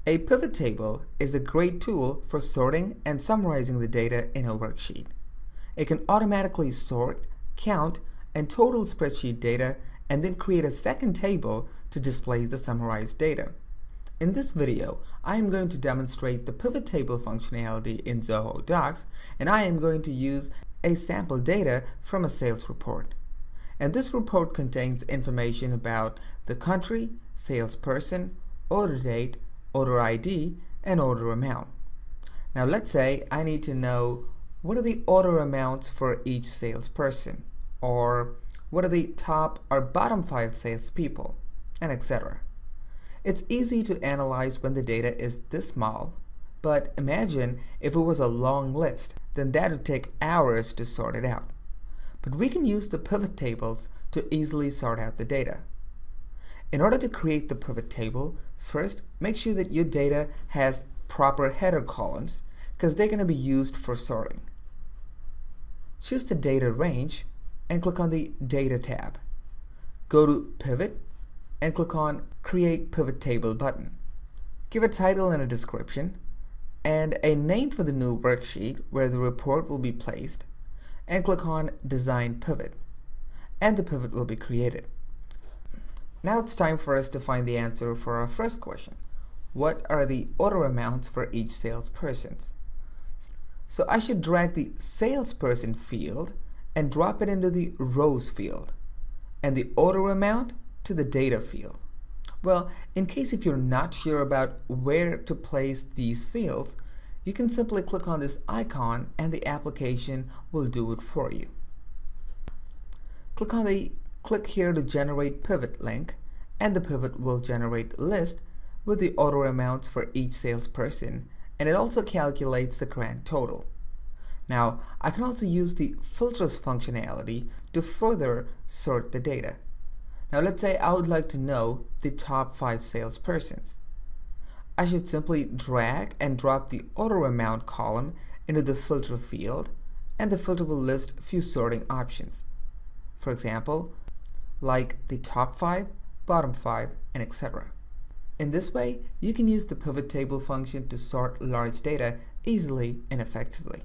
A pivot table is a great tool for sorting and summarizing the data in a worksheet. It can automatically sort, count, and total spreadsheet data and then create a second table to display the summarized data. In this video, I am going to demonstrate the pivot table functionality in Zoho Docs, and I am going to use a sample data from a sales report. And this report contains information about the country, salesperson, order date, order ID, and order amount. Now let's say I need to know what are the order amounts for each salesperson, or what are the top or bottom 5 salespeople, and etc. It's easy to analyze when the data is this small, but imagine if it was a long list, then that would take hours to sort it out. But we can use the pivot tables to easily sort out the data. In order to create the pivot table, first make sure that your data has proper header columns because they're going to be used for sorting. Choose the data range and click on the Data tab. Go to Pivot and click on Create Pivot Table button. Give a title and a description and a name for the new worksheet where the report will be placed, and click on Design Pivot, and the pivot will be created. Now it's time for us to find the answer for our first question. What are the order amounts for each salesperson? So I should drag the salesperson field and drop it into the rows field, and the order amount to the data field. Well, in case if you're not sure about where to place these fields, you can simply click on this icon and the application will do it for you. Click here to generate pivot link, and the pivot will generate a list with the order amounts for each salesperson, and it also calculates the grand total. Now, I can also use the filters functionality to further sort the data. Now let's say I would like to know the top 5 salespersons. I should simply drag and drop the order amount column into the filter field, and the filter will list a few sorting options. For example, like the top 5, bottom 5, and etc. In this way, you can use the pivot table function to sort large data easily and effectively.